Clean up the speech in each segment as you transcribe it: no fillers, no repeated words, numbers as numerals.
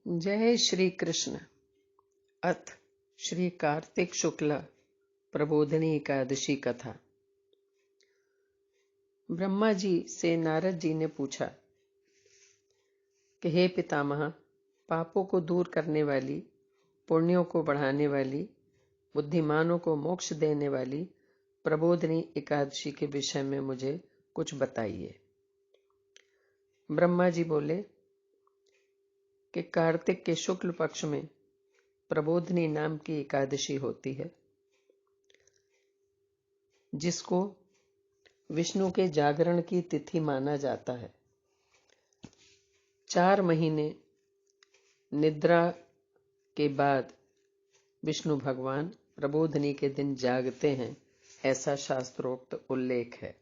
जय श्री कृष्ण। अथ श्री कार्तिक शुक्ल प्रबोधिनी एकादशी कथा। ब्रह्मा जी से नारद जी ने पूछा कि हे पितामह, पापों को दूर करने वाली, पुण्यों को बढ़ाने वाली, बुद्धिमानों को मोक्ष देने वाली प्रबोधिनी एकादशी के विषय में मुझे कुछ बताइए। ब्रह्मा जी बोले कि कार्तिक के शुक्ल पक्ष में प्रबोधिनी नाम की एकादशी होती है, जिसको विष्णु के जागरण की तिथि माना जाता है। 4 महीने निद्रा के बाद विष्णु भगवान प्रबोधिनी के दिन जागते हैं, ऐसा शास्त्रोक्त उल्लेख है।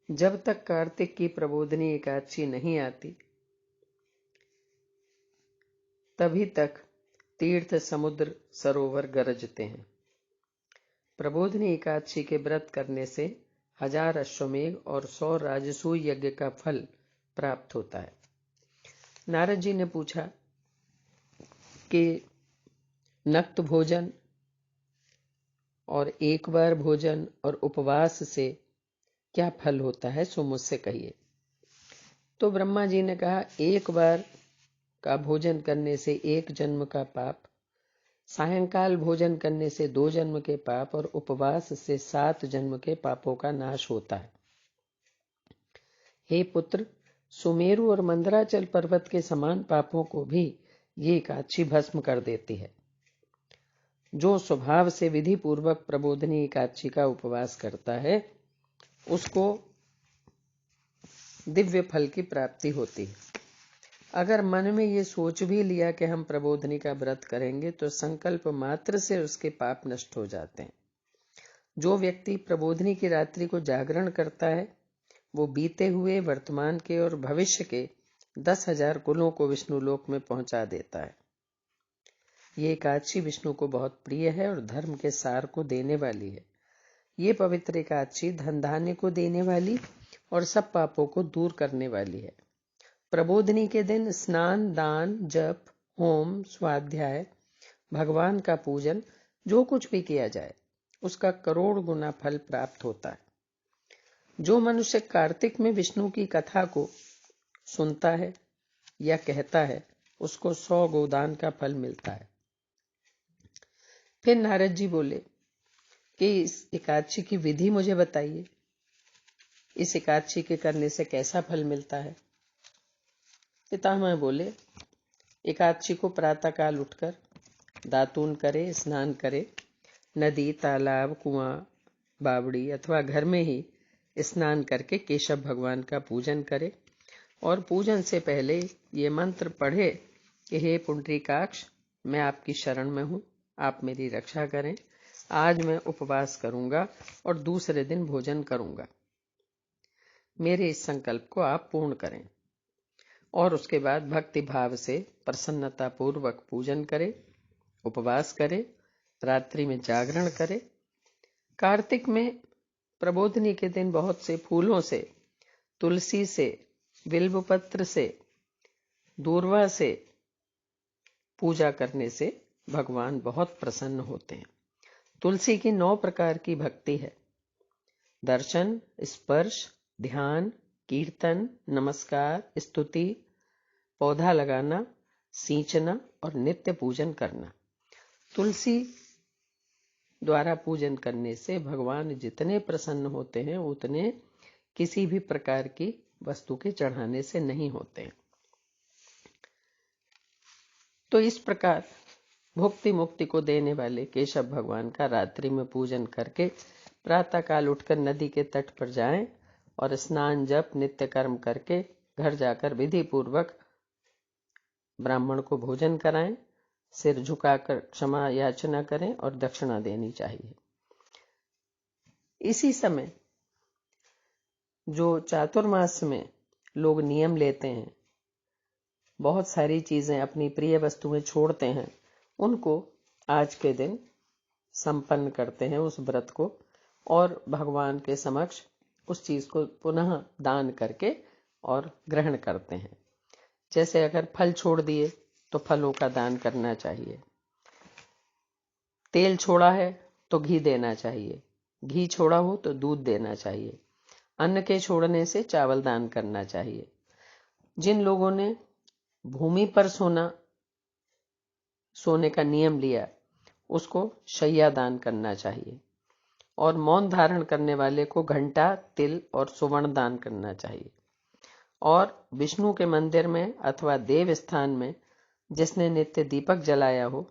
जब तक कार्तिक की प्रबोधिनी एकादशी नहीं आती, तभी तक तीर्थ, समुद्र, सरोवर गरजते हैं। प्रबोधिनी एकादशी के व्रत करने से 1000 अश्वमेघ और 100 राजसूय यज्ञ का फल प्राप्त होता है। नारद जी ने पूछा कि नक्त भोजन और एक बार भोजन और उपवास से क्या फल होता है, सो मुझसे कहिए। तो ब्रह्मा जी ने कहा, एक बार का भोजन करने से 1 जन्म का पाप, सायंकाल भोजन करने से 2 जन्म के पाप और उपवास से 7 जन्म के पापों का नाश होता है। हे पुत्र, सुमेरु और मंदराचल पर्वत के समान पापों को भी ये एकादशी भस्म कर देती है। जो स्वभाव से विधि पूर्वक प्रबोधिनी एकादशी का उपवास करता है, उसको दिव्य फल की प्राप्ति होती है। अगर मन में ये सोच भी लिया कि हम प्रबोधिनी का व्रत करेंगे, तो संकल्प मात्र से उसके पाप नष्ट हो जाते हैं। जो व्यक्ति प्रबोधिनी की रात्रि को जागरण करता है, वो बीते हुए, वर्तमान के और भविष्य के 10,000 कुलों को विष्णु लोक में पहुंचा देता है। ये एकादशी विष्णु को बहुत प्रिय है और धर्म के सार को देने वाली है। ये पवित्र एकादशी धन धान्य को देने वाली और सब पापों को दूर करने वाली है। प्रबोधिनी के दिन स्नान, दान, जप, होम, स्वाध्याय, भगवान का पूजन, जो कुछ भी किया जाए, उसका करोड़ गुना फल प्राप्त होता है। जो मनुष्य कार्तिक में विष्णु की कथा को सुनता है या कहता है, उसको 100 गोदान का फल मिलता है। फिर नारद जी बोले कि इस एकादशी की विधि मुझे बताइए। इस एकादशी के करने से कैसा फल मिलता है? पितामह बोले, एकादशी को प्रातःकाल उठकर दातून करे, स्नान करे, नदी, तालाब, कुआं, बावड़ी अथवा घर में ही स्नान करके केशव भगवान का पूजन करे और पूजन से पहले ये मंत्र पढ़े कि हे पुंडरीकाक्ष, मैं आपकी शरण में हूं, आप मेरी रक्षा करें। आज मैं उपवास करूंगा और दूसरे दिन भोजन करूंगा। मेरे इस संकल्प को आप पूर्ण करें। और उसके बाद भक्ति भाव से प्रसन्नता पूर्वक पूजन करे, उपवास करे, रात्रि में जागरण करे। कार्तिक में प्रबोधिनी के दिन बहुत से फूलों से, तुलसी से, बिल्वपत्र से, दूर्वा से पूजा करने से भगवान बहुत प्रसन्न होते हैं। तुलसी की 9 प्रकार की भक्ति है: दर्शन, स्पर्श, ध्यान, कीर्तन, नमस्कार, स्तुति, पौधा लगाना, सींचना और नित्य पूजन करना। तुलसी द्वारा पूजन करने से भगवान जितने प्रसन्न होते हैं, उतने किसी भी प्रकार की वस्तु के चढ़ाने से नहीं होते हैं। तो इस प्रकार भुक्ति मुक्ति को देने वाले केशव भगवान का रात्रि में पूजन करके प्रातःकाल उठकर नदी के तट पर जाएं और स्नान, जप, नित्य कर्म करके घर जाकर विधि पूर्वक ब्राह्मण को भोजन कराएं, सिर झुकाकर क्षमा याचना करें और दक्षिणा देनी चाहिए। इसी समय जो चातुर्मास में लोग नियम लेते हैं, बहुत सारी चीजें अपनी प्रिय वस्तुएं छोड़ते हैं, उनको आज के दिन संपन्न करते हैं उस व्रत को, और भगवान के समक्ष उस चीज को पुनः दान करके और ग्रहण करते हैं। जैसे अगर फल छोड़ दिए तो फलों का दान करना चाहिए। तेल छोड़ा है तो घी देना चाहिए, घी छोड़ा हो तो दूध देना चाहिए। अन्न के छोड़ने से चावल दान करना चाहिए। जिन लोगों ने भूमि पर सोने का नियम लिया उसको शैया दान करना चाहिए। और मौन धारण करने वाले को घंटा, तिल और सुवर्ण दान करना चाहिए। और विष्णु के मंदिर में अथवा देव स्थान में जिसने नित्य दीपक जलाया हो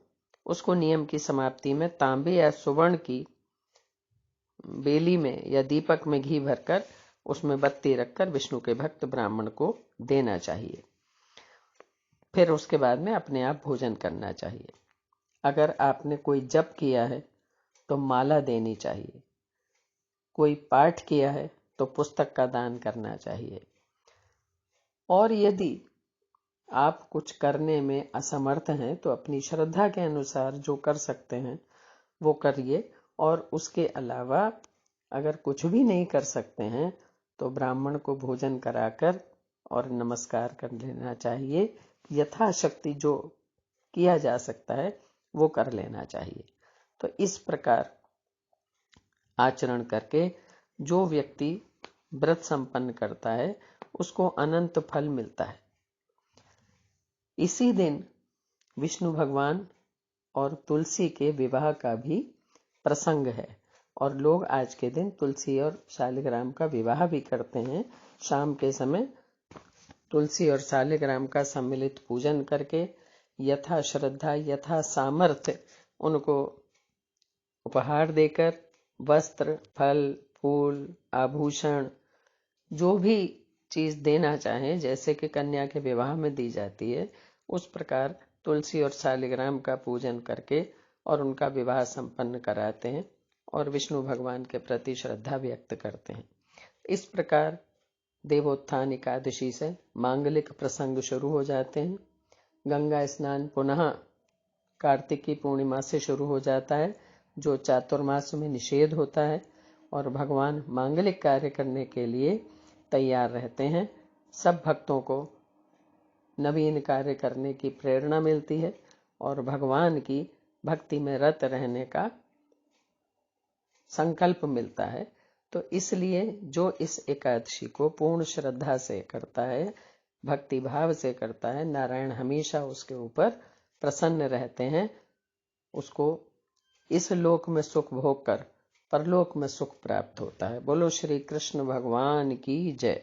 उसको नियम की समाप्ति में तांबे या सुवर्ण की बेली में या दीपक में घी भरकर उसमें बत्ती रखकर विष्णु के भक्त ब्राह्मण को देना चाहिए। फिर उसके बाद में अपने आप भोजन करना चाहिए। अगर आपने कोई जप किया है तो माला देनी चाहिए। कोई पाठ किया है तो पुस्तक का दान करना चाहिए। और यदि आप कुछ करने में असमर्थ हैं तो अपनी श्रद्धा के अनुसार जो कर सकते हैं वो करिए। और उसके अलावा अगर कुछ भी नहीं कर सकते हैं तो ब्राह्मण को भोजन कराकर और नमस्कार कर लेना चाहिए। यथाशक्ति जो किया जा सकता है वो कर लेना चाहिए। तो इस प्रकार आचरण करके जो व्यक्ति व्रत संपन्न करता है उसको अनंत फल मिलता है। इसी दिन विष्णु भगवान और तुलसी के विवाह का भी प्रसंग है और लोग आज के दिन तुलसी और शालिग्राम का विवाह भी करते हैं। शाम के समय तुलसी और शालिग्राम का सम्मिलित पूजन करके यथा श्रद्धा यथा सामर्थ्य उनको उपहार देकर वस्त्र, फल, फूल, आभूषण जो भी चीज देना चाहें, जैसे कि कन्या के विवाह में दी जाती है, उस प्रकार तुलसी और शालिग्राम का पूजन करके और उनका विवाह संपन्न कराते हैं और विष्णु भगवान के प्रति श्रद्धा व्यक्त करते हैं। इस प्रकार देवोत्थान एकादशी से मांगलिक प्रसंग शुरू हो जाते हैं। गंगा स्नान पुनः कार्तिकी पूर्णिमा से शुरू हो जाता है जो चातुर्मास में निषेध होता है और भगवान मांगलिक कार्य करने के लिए तैयार रहते हैं। सब भक्तों को नवीन कार्य करने की प्रेरणा मिलती है और भगवान की भक्ति में रत रहने का संकल्प मिलता है। तो इसलिए जो इस एकादशी को पूर्ण श्रद्धा से करता है, भक्ति भाव से करता है, नारायण हमेशा उसके ऊपर प्रसन्न रहते हैं। उसको इस लोक में सुख भोग कर परलोक में सुख प्राप्त होता है। बोलो श्री कृष्ण भगवान की जय।